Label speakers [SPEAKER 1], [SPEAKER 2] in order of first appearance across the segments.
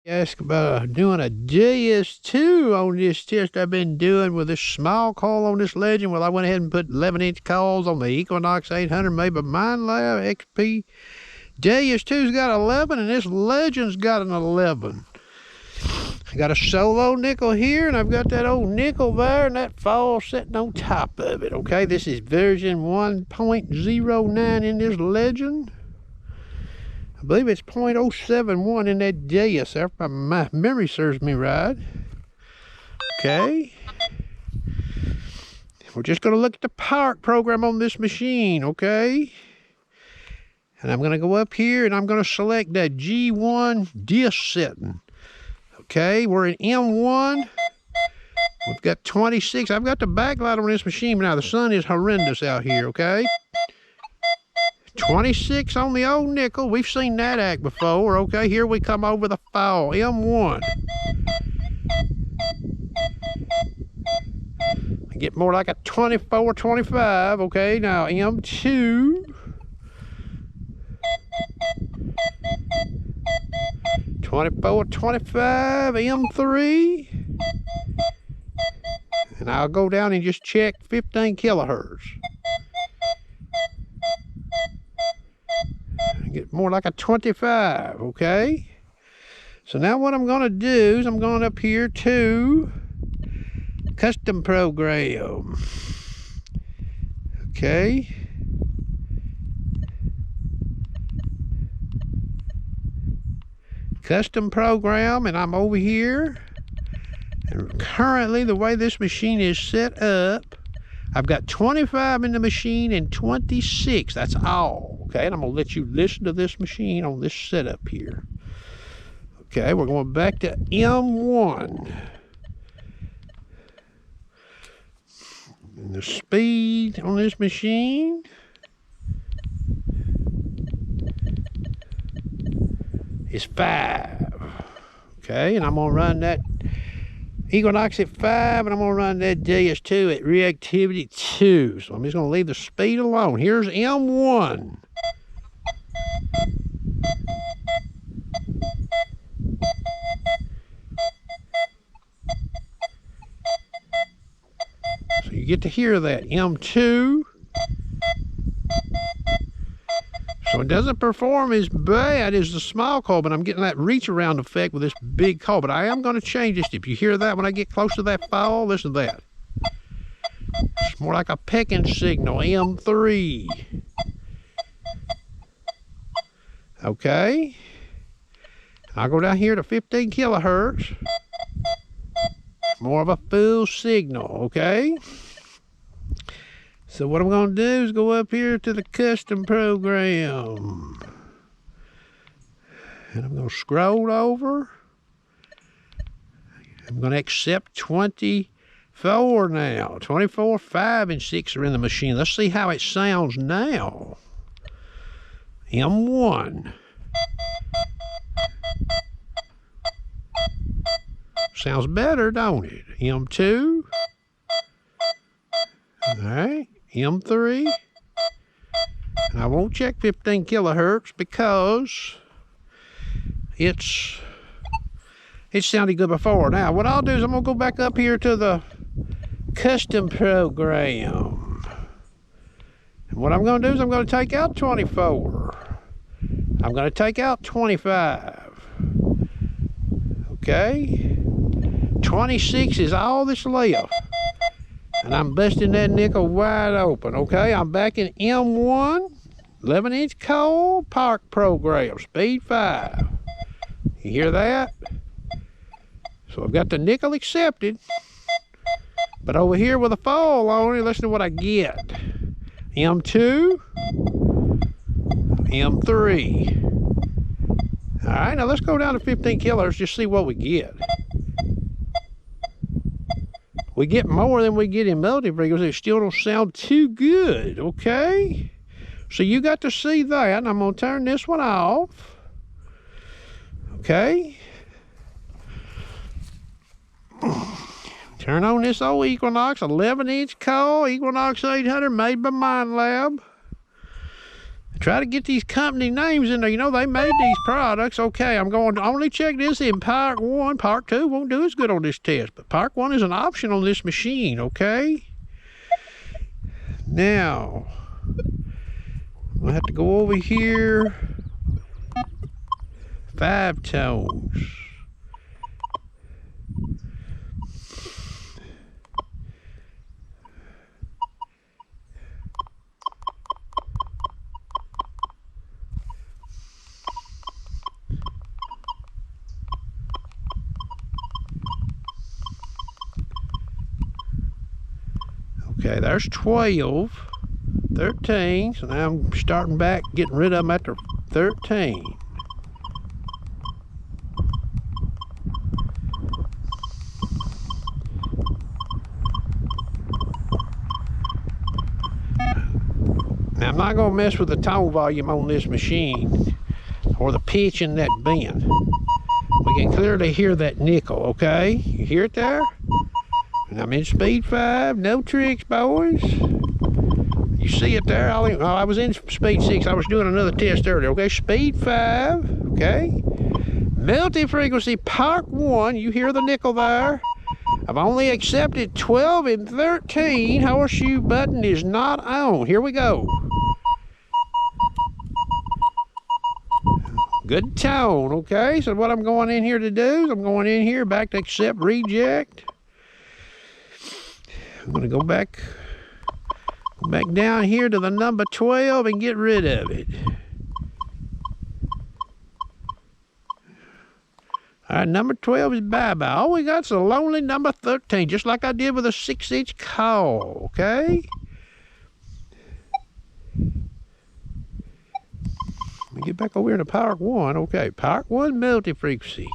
[SPEAKER 1] Ask about doing a Deus on this test I've been doing with this small coil on this Legend. Well, I went ahead and put 11-inch coils on the Equinox 800 made by Minelab XP. Deus2's got 11 and this Legend's got an 11. I got a solo nickel here, and I've got that old nickel there, and that fall sitting on top of it. Okay, this is version 1.09 in this Legend. I believe it's 0.071 in that Deus, if my memory serves me right. Okay. We're just going to look at the power program on this machine, okay? And I'm going to go up here, and I'm going to select that G1 disc setting. Okay, we're in M1. We've got 26. I've got the backlight on this machine now. The sun is horrendous out here, okay? 26 on the old nickel. We've seen that act before. Okay, here we come over the fall. M1. I get more like a 24, 25. Okay, now M2. 24, 25, M3. And I'll go down and just check 15 kilohertz. Get more like a 25, okay? So now what I'm going to do is I'm going up here to custom program. Okay. Custom program, and I'm over here. And currently, the way this machine is set up, I've got 25 in the machine and 26. That's all. Okay, and I'm going to let you listen to this machine on this setup here. Okay, we're going back to M1. And the speed on this machine is 5. Okay, and I'm going to run that Equinox at 5, and I'm going to run that Deus2 at reactivity 2. So I'm just going to leave the speed alone. Here's M1. So you get to hear that. M2. So it doesn't perform as bad as the small coil, but I'm getting that reach around effect with this big coil. But I am going to change this. If you hear that when I get close to that fall, listen to that. It's more like a pecking signal, M3. Okay. I'll go down here to 15 kilohertz. More of a full signal, okay? So what I'm going to do is go up here to the custom program. And I'm going to scroll over. I'm going to accept 24 now. 24, 5, and 6 are in the machine. Let's see how it sounds now. M1. Sounds better, don't it? M2. All right. M3. And I won't check 15 kilohertz because it sounded good before. Now, what I'll do is I'm going to go back up here to the custom program. And what I'm going to do is I'm going to take out 24. I'm going to take out 25. Okay. 26 is all that's left. And I'm busting that nickel wide open, okay? I'm back in M1, 11-inch coil, park program, speed 5. You hear that? So I've got the nickel accepted. But over here with a fall on it, listen to what I get. M2, M3. All right, now let's go down to 15 kilohertz, just see what we get. We get more than we get in multi-frequency. It still don't sound too good, okay? So you got to see that, and I'm going to turn this one off. Okay? Turn on this old Equinox, 11-inch coil, Equinox 800, made by Minelab. Try to get these company names in there. You know, they made these products. Okay, I'm going to only check this in Part 1. Part 2 won't do as good on this test, but Part 1 is an option on this machine, okay? Now, we'll have to go over here. 5 tones. Okay, there's 12, 13, so now I'm starting back, getting rid of them after 13. Now, I'm not going to mess with the tone volume on this machine or the pitch in that bend. We can clearly hear that nickel, okay? You hear it there? And I'm in speed 5, no tricks, boys. You see it there? I was in speed 6. I was doing another test earlier, okay? Speed 5, okay? Multi-frequency Part 1, you hear the nickel there? I've only accepted 12 and 13. Horseshoe button is not on. Here we go. Good tone, okay? So what I'm going in here to do is I'm going in here back to accept reject. I'm going to go back down here to the number 12 and get rid of it. All right, number 12 is bye-bye. All we got's a lonely number 13, just like I did with a 6-inch coil, okay? Let me get back over here to Part 1. Okay, Part 1 multi-frequency.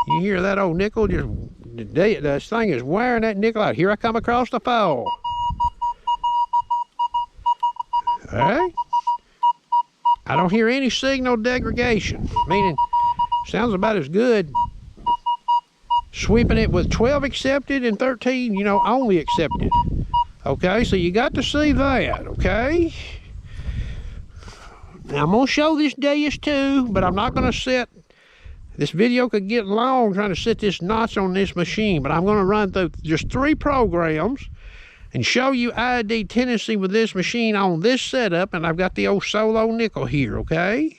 [SPEAKER 1] You hear that old nickel just... This thing is wearing that nickel out. Here I come across the fall. All right. I don't hear any signal degradation, meaning sounds about as good sweeping it with 12 accepted and 13, you know, only accepted. Okay, so you got to see that, okay? Now I'm going to show this Deus too, but I'm not going to set... This video could get long trying to set this notch on this machine, but I'm going to run through just 3 programs and show you ID tendency with this machine on this setup, and I've got the old solo nickel here, okay?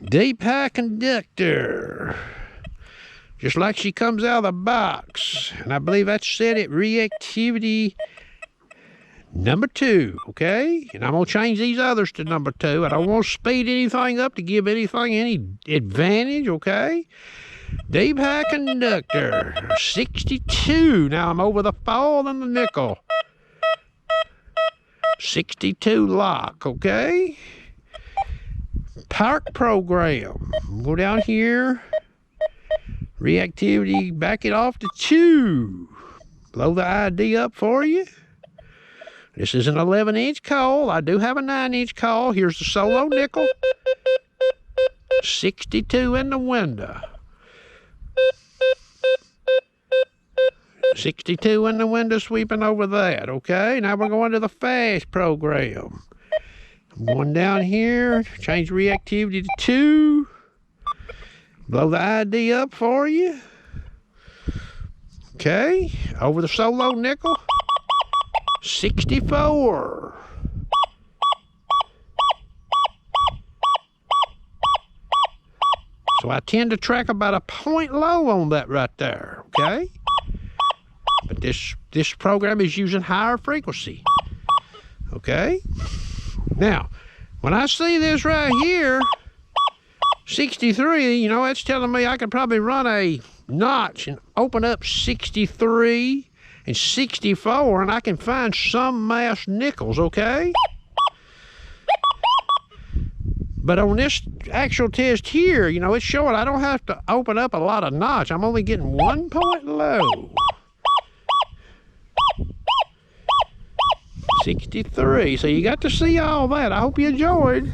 [SPEAKER 1] Deep high conductor. Just like she comes out of the box. And I believe that's set at reactivity number 2, okay? And I'm going to change these others to number 2. I don't want to speed anything up to give anything any advantage, okay? Deep high conductor, 62. Now I'm over the fall and the nickel. 62 lock, okay? Park program. Go down here. Reactivity, back it off to 2. Blow the ID up for you. This is an 11-inch coil. I do have a 9-inch coil. Here's the solo nickel. 62 in the window. 62 in the window, sweeping over that, okay? Now we're going to the fast program. I'm going down here, change reactivity to 2. Blow the ID up for you. Okay, over the solo nickel. 64. So I tend to track about a point low on that right there, okay? But this program is using higher frequency, okay? Now, when I see this right here, 63, you know, that's telling me I could probably run a notch and open up 63 and 64, and I can find some mass nickels, okay? But on this actual test here, you know, it's showing I don't have to open up a lot of notch. I'm only getting 1 point low. 63. So you got to see all that. I hope you enjoyed.